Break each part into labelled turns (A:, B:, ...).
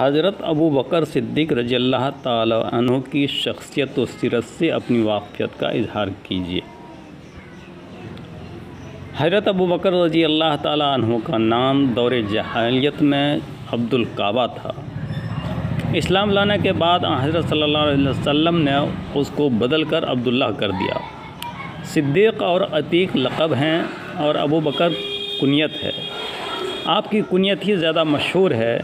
A: हज़रत अबू बकर सिद्दीक़ रज़ियल्लाह ताला अन्हु की शख्सियत व सीरत से अपनी वाक़फ़ियत का इजहार कीजिए। हज़रत अबू बकर रज़ियल्लाह ताला अन्हु का नाम दौर जहालियत में अब्दुल काबा था। इस्लाम लाने के बाद हज़रत सल्लल्लाहु अलैहि वसल्लम ने उसको बदल कर अब्दुल्लाह कर दिया। सिद्दीक़ और अतीक लक़ब हैं और अबू बकर कुनियत है। आपकी कुनियत ही ज़्यादा मशहूर है।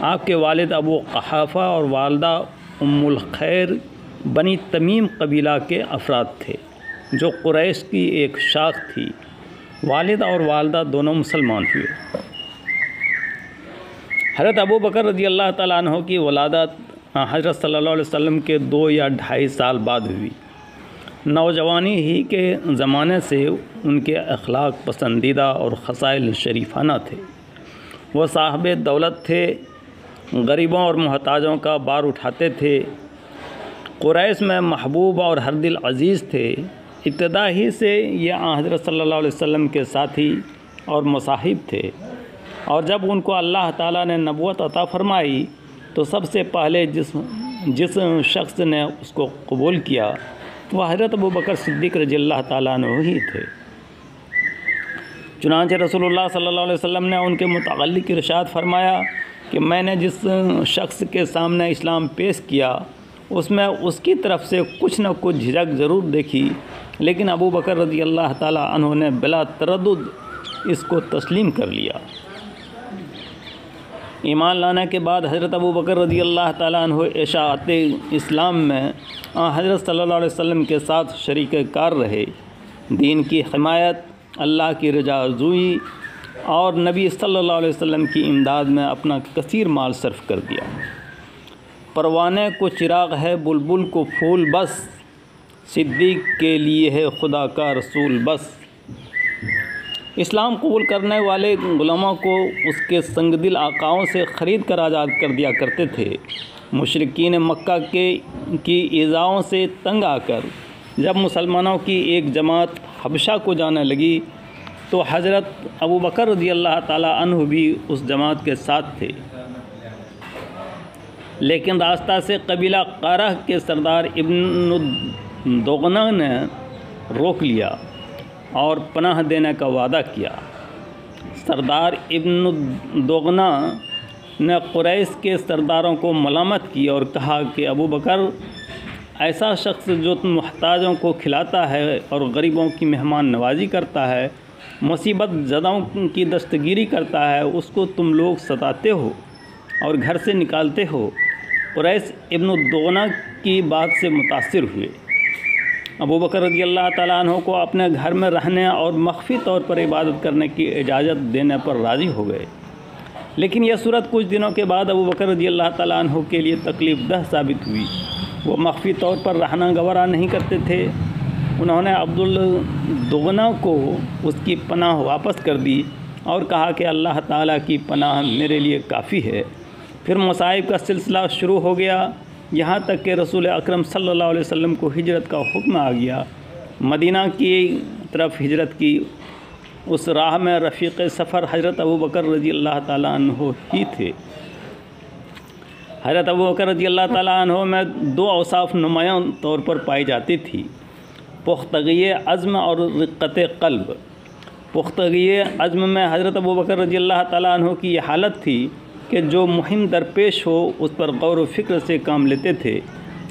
A: आपके वालिद अबू क़हाफ़ा और वालदा उम्मुल खैर बनी तमीम कबीला के अफराद थे, जो कुरैश की एक शाख थी। वालिद और वालदा दोनों मुसलमान हुए। हज़रत अबू बकर रज़ियल्लाहु ताला अन्हु की वलादत हज़रत सल्लल्लाहु अलैहि वसल्लम के 2 या 2.5 साल बाद हुई। नौजवानी ही के ज़माने से उनके अखलाक पसंदीदा और खसाइल शरीफाना थे। वह साहिब दौलत थे, गरीबों और मोहताजों का बार उठाते थे। कुरैश में महबूब और हर दिल अज़ीज़ थे। इब्तिदा ही से ये हज़रत सल्लल्लाहु अलैहि वसल्लम के साथी और मुसाहिब थे, और जब उनको अल्लाह ताला ने नबूवत अता फ़रमाई तो सबसे पहले जिस शख्स ने उसको कबूल किया वह हज़रत अबू बकर सिद्दीक़ रज़ियल्लाहु ताला अन्हु ही थे। चुनांचे रसूलुल्लाह सल्लल्लाहु अलैहि वसल्लम ने उनके मुतअल्लिक़ इरशाद फरमाया कि मैंने जिस शख्स के सामने इस्लाम पेश किया उसमें उसकी तरफ से कुछ न कुछ झिझक ज़रूर देखी, लेकिन अबू बकर रज़ियल्लाहु ताला अन्हु ने बिला तरद्दुद इसको तस्लीम कर लिया। ईमान लाने के बाद हज़रत अबू बकर रज़ियल्लाहु ताला अन्हु इशाअत इस्लाम में हज़रत सल्लल्लाहु अलैहि वसल्लम के साथ शरीक कार रहे। दीन की हिमायत, अल्लाह की रज़ाजुई और नबी सल्लल्लाहु अलैहि वसल्लम की इमदाद में अपना कसीर माल सर्फ कर दिया। परवाने को चिराग है, बुलबुल को फूल बस, सिद्दीक़ के लिए है खुदा का रसूल बस। इस्लाम कबूल करने वाले गुलामों को उसके संगदिल आकाओं से ख़रीद कर आज़ाद कर दिया करते थे। मुशरिकीन मक्का की ईज़ाओं से तंग आकर जब मुसलमानों की एक जमात हबशा को जाने लगी तो हज़रत अबू बकर रज़ियल्लाहु ताला अन्हु भी उस जमात के साथ थे, लेकिन रास्ता से कबीला क़ारह के सरदार इब्न दोगना ने रोक लिया और पनाह देने का वादा किया। सरदार इब्न दोगना ने कुरैश के सरदारों को मलामत की और कहा कि अबू बकर ऐसा शख्स जो मुहताजों को खिलाता है और गरीबों की मेहमान नवाजी करता है, मुसीबत ज़दाओं की दस्तगीरी करता है, उसको तुम लोग सताते हो और घर से निकालते हो। कुरैश इब्न दोगना की बात से मुतासिर हुए। अबू बकर रज़ियल्लाहु ताला अन्हु को अपने घर में रहने और मख्फी तौर पर इबादत करने की इजाज़त देने पर राज़ी हो गए, लेकिन यह सूरत कुछ दिनों के बाद अबू बकर रज़ियल्लाहु ताला अन्हु के लिए तकलीफ़दह साबित हुई। वो मख्फी तौर पर रहना गवारा नहीं करते थे। उन्होंने अब्दुल दोगना को उसकी पनाह वापस कर दी और कहा कि अल्लाह ताला की पनाह मेरे लिए काफ़ी है। फिर मसाइब का सिलसिला शुरू हो गया, यहाँ तक कि रसूल अकरम सल्लल्लाहु अलैहि वसल्लम को हिजरत का हुक्म आ गया। मदीना की तरफ हिजरत की। उस राह में रफ़ीक़ सफ़र हज़रत अबू बकर रज़ियल्लाहु ताला अन्हु ही थे। हज़रत अबू बकर रज़ियल्लाहु ताला अन्हु में 2 औसाफ़ नुमायाँ तौर पर पाई जाती थी, पुख्तगी अज़्म और रिक़्क़त क़ल्ब। पुख्तगी अज़्म में हज़रत अबू बकर रज़ियल्लाहु ताला अन्हु की ये हालत थी कि जो मुहिम दरपेश हो उस पर गौर व फ़िक्र से काम लेते थे।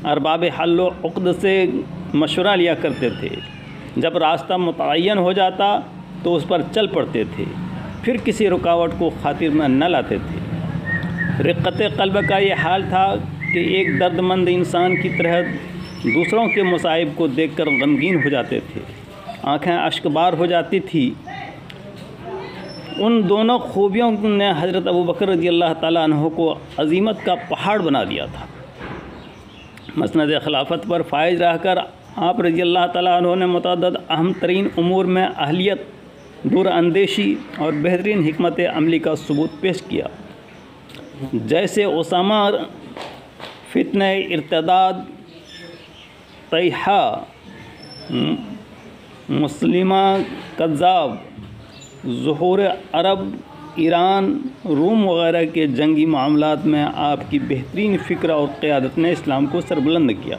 A: अरबाब हल व उक़्द से मशवरा लिया करते थे। जब रास्ता मुतअय्यन हो जाता तो उस पर चल पड़ते थे, फिर किसी रुकावट को खातिर में न लाते थे। रिक़्क़त क़ल्ब का ये हाल था कि एक दर्दमंद इंसान की तरह दूसरों के मुसाइब को देखकर गमगीन हो जाते थे, आँखें अश्कबार हो जाती थी। उन दोनों खूबियों ने हज़रत अबू बकर रज़ियल्लाहु ताला अन्हु को अज़ीमत का पहाड़ बना दिया था। मसनद खिलाफत पर फाइज रहकर आप रज़ियल्लाहु ताला अन्हु ने मुतअद्दिद अहम तरीन उमूर में अहलियत, दूर अंदेशी और बेहतरीन हिकमत अमली का सबूत पेश किया, जैसे उसामा, फितने इर्तिदाद, तैहा, मुस्लिमा कज़्ज़ाब, ज़ुहूर अरब ईरान, रूम वगैरह के जंगी मामलात में आपकी बेहतरीन फ़िक्र और क़यादत ने इस्लाम को सरबुलंद किया।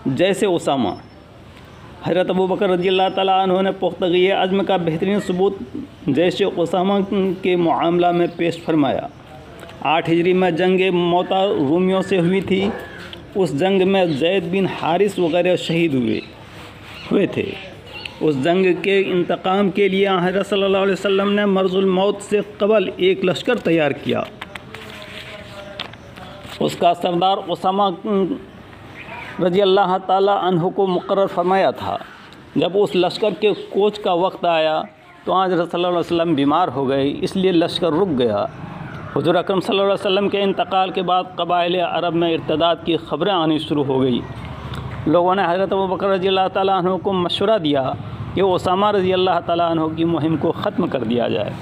A: जैसे उसामा, हज़रत अबू बकर रज़ियल्लाहु ताला अन्हु ने पुख्तगी अज़्म का बेहतरीन सबूत जैसे उसामा के मामला में पेश फरमाया। 8 हिजरी में जंग मौता रूमियों से हुई थी। उस जंग में ज़ैद बिन हारिस वगैरह शहीद हुए थे। उस जंग के इंतकाम के लिए हज़रत सल्लल्लाहु अलैहि वसल्लम ने मर्ज़ुल मौत से कबल एक लश्कर तैयार किया। उसका सरदार उसामा रज़ियल्लाहु ताला अन्हु को मुक़र्रर फरमाया था। जब उस लश्कर के कोच का वक्त आया तो हज़रत सल्लल्लाहु अलैहि वसल्लम बीमार हो गए, इसलिए लश्कर रुक गया। हुज़ूर अकरम सल्लल्लाहु अलैहि वसल्लम के इंतकाल के बाद क़बाइल अरब में इर्तिदाद की ख़बरें आनी शुरू हो गई। लोगों ने हज़रत अबू बकर रज़ियल्लाहु ताला अन्हु को मशवरा दिया कि उसामा रज़ियल्लाहु ताला अन्हु की मुहिम को ख़त्म कर दिया जाए,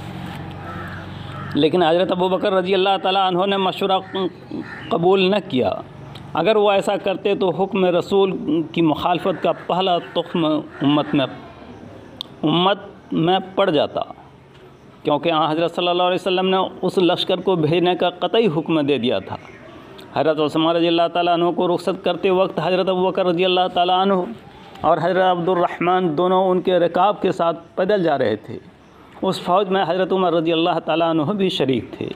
A: लेकिन हज़रत अबू बकर रज़ियल्लाहु ताला अन्हु ने मशवरा कबूल न किया। अगर वो ऐसा करते तो हुक्म रसूल की मुखालफत का पहला तुख्म उम्मत में पड़ जाता, क्योंकि हज़रत सल्लल्लाहु अलैहि वसल्लम ने उस लश्कर को भेजने का कतई हुक्म दे दिया था। हज़रत उस्मान रज़ियल्लाहु ताला अन्हु को रुख़सत करते वक्त हज़रत अबू बकर रज़ियल्लाहु ताला अन्हु और हज़रत अब्दुर्रहमान दोनों उनके रकाब के साथ पैदल जा रहे थे। उस फ़ौज में हज़रत उमर रज़ियल्लाहु ताला अन्हु भी शरीक थे।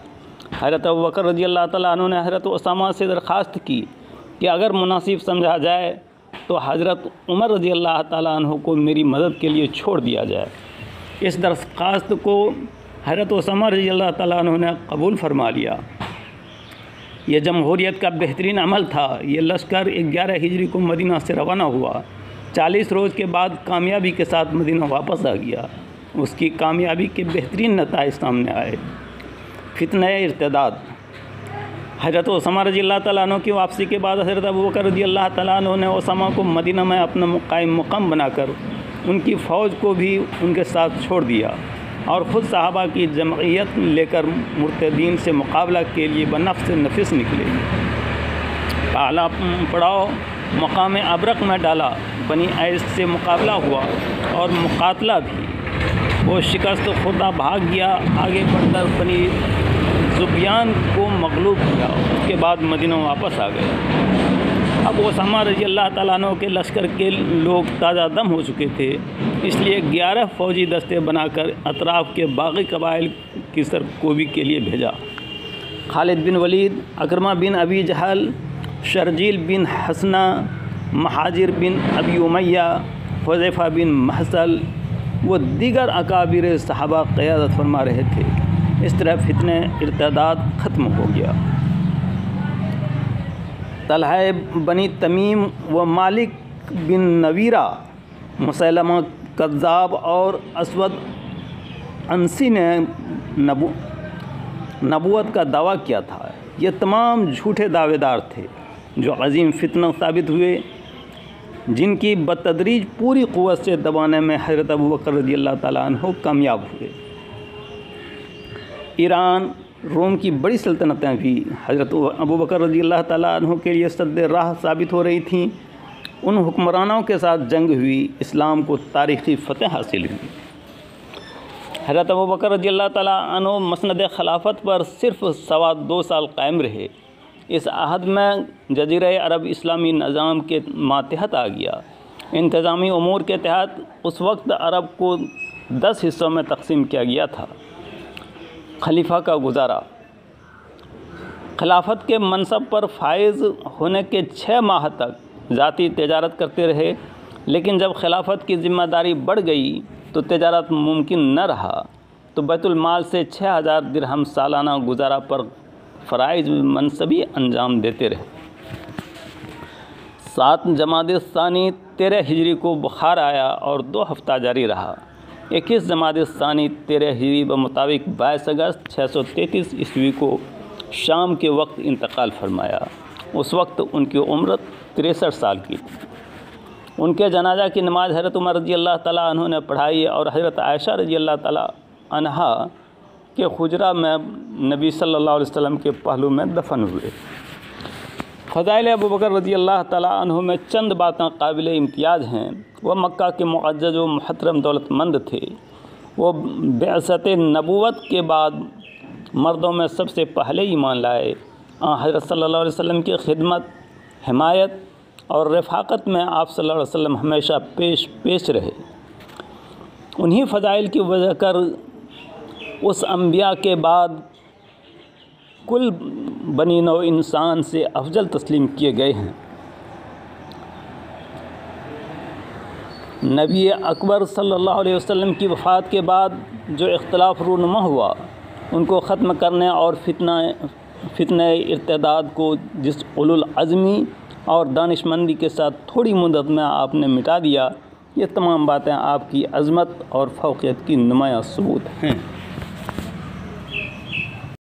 A: हज़रत अबू बकर रज़ियल्लाहु ताला अन्हु ने हज़रत उसामा से दरख्वास्त की कि अगर मुनासिब समझा जाए तो हज़रत उमर रज़ियल्लाहु ताला अन्हु को मेरी मदद के लिए छोड़ दिया जाए। इस दरख्वास्त को हज़रत उसामा रज़ियल्लाहु ताला अन्हु ने कबूल फरमा लिया। यह जमहूरियत का बेहतरीन अमल था। ये लश्कर 11 हिजरी को मदीना से रवाना हुआ। 40 रोज़ के बाद कामयाबी के साथ मदीना वापस आ गया। उसकी कामयाबी के बेहतरीन नताइज सामने आए। फितने इर्तिदाद, हज़रत उसामा रज़ियल्लाहु ताला अन्हु की वापसी के बाद हज़रत अबू बकर रज़ियल्लाहु ताला अन्हु ने उसामा को मदीना में अपना कायम मुक़ाम बनाकर उनकी फ़ौज को भी उनके साथ छोड़ दिया और ख़ुद सहाबा की जमइयत लेकर मुर्तदीन से मुकाबला के लिए बनफ्स नफिस निकले। पहला पड़ाव मकाम अबरक में डाला। बनी ऐस से मुकाबला हुआ और मुकातला भी। वो शिकस्त खुदा भाग गया। आगे बढ़कर बनी ज़ुबियान को मगलूब किया। उसके बाद मदीना वापस आ गए। अब उसामा रज़ियल्लाहु ताला अन्हु के लश्कर के लोग ताज़ा दम हो चुके थे, इसलिए 11 फ़ौजी दस्ते बनाकर अतराफ़ के बाकी कबाइल की सरकोबी के लिए भेजा। खालिद बिन वलीद, अकरमा बिन अबी जहल, शर्जील बिन हसना, महाजिर बिन अबी उमैया, हुज़ैफ़ा बिन महसल व दीगर अकाबिर सहाबा क़यादत फरमा रहे थे। इस तरह फितने इर्तिदाद ख़त्म हो गया। तलहा बनी तमीम व मालिक बिन नवीरा, मुसैलमा कज़्ज़ाब और असवद अंसी ने नबूवत का दावा किया था। ये तमाम झूठे दावेदार थे जो अज़ीम फितना साबित हुए, जिनकी बतदरीज पूरी क़ुव्वत से दबाने में हज़रत अबू बकर रज़ियल्लाहु ताला अन्हु कामयाब हुए। ईरान, रोम की बड़ी सल्तनतें भी हज़रत अबू बकर रज़ियल्लाहु ताला अन्हु के लिए सद्दे राह साबित हो रही थीं। उन हुक्मरानों के साथ जंग हुई, इस्लाम को तारीख़ी फ़तह हासिल हुई। हज़रत अबू बकर रज़ियल्लाहु ताला अन्हु मसनद खिलाफत पर सिर्फ़ 2.25 साल कायम रहे। इस अहद में जज़ीरा अरब इस्लामी निज़ाम के मातहत आ गया। इंतज़ामी उमूर के तहत उस वक्त अरब को 10 हिस्सों में तकसीम किया गया था। खलीफा का गुजारा, खिलाफत के मनसब पर फायज़ होने के 6 माह तक ज़ाती तिजारत करते रहे, लेकिन जब खिलाफत की ज़िम्मेदारी बढ़ गई तो तिजारत मुमकिन न रहा, तो बैतुल माल से 6000 दिरहम सालाना गुजारा पर फ़राइज़ मनसबी अंजाम देते रहे। 7 जमाद सानी 13 हिजरी को बुखार आया और 2 हफ्ता जारी रहा। 21 जमाद सानी 13 हिजरी ब मुताबिक 22 अगस्त 633 ईस्वी को शाम के वक्त इंतकाल फरमाया। उस वक्त उनकी उम्र 63 साल की थी। उनके जनाजा की नमाज हज़रत उमर रज़ियल्लाहु ताला अन्हु ने पढ़ाई और हज़रत आयशा रज़ियल्लाहु ताला अन्हा के हुजरा में नबी सल्लल्लाहु अलैहि वसल्लम के पहलू में दफन हुए। फ़ज़ाइल अबू बकर रज़ियल्लाहु ताला अन्हु में चंद बातें काबिल इम्तियाज़ हैं। वह मक्का के मुअज़्ज़ज़ व मुहतरम दौलतमंद थे। वो बिअसत नबूवत के बाद मर्दों में सबसे पहले ईमान लाए। हज़रत सल्लल्लाहु अलैहि वसल्लम की खिदमत, हिमायत और रफ़ाक़त में आप सल्लल्लाहु अलैहि वसल्लम हमेशा पेश रहे। उन्हीं फ़ज़ाइल की वजह कर उस अंबिया के बाद कुल बनी नौ इंसान से अफजल तस्लीम किए गए हैं। नबी अकबर सल्लल्लाहु अलैहि वसल्लम की वफ़ात के बाद जो इख्तिलाफ़ रूनुमा हुआ, उनको ख़त्म करने और फितना इर्तिदाद को जिस उलुल अज़मी और दानिशमंदी के साथ थोड़ी मुद्दत में आपने मिटा दिया, ये तमाम बातें आपकी अज़मत और फ़ौक़ियत की नुमायाँ सबूत हैं।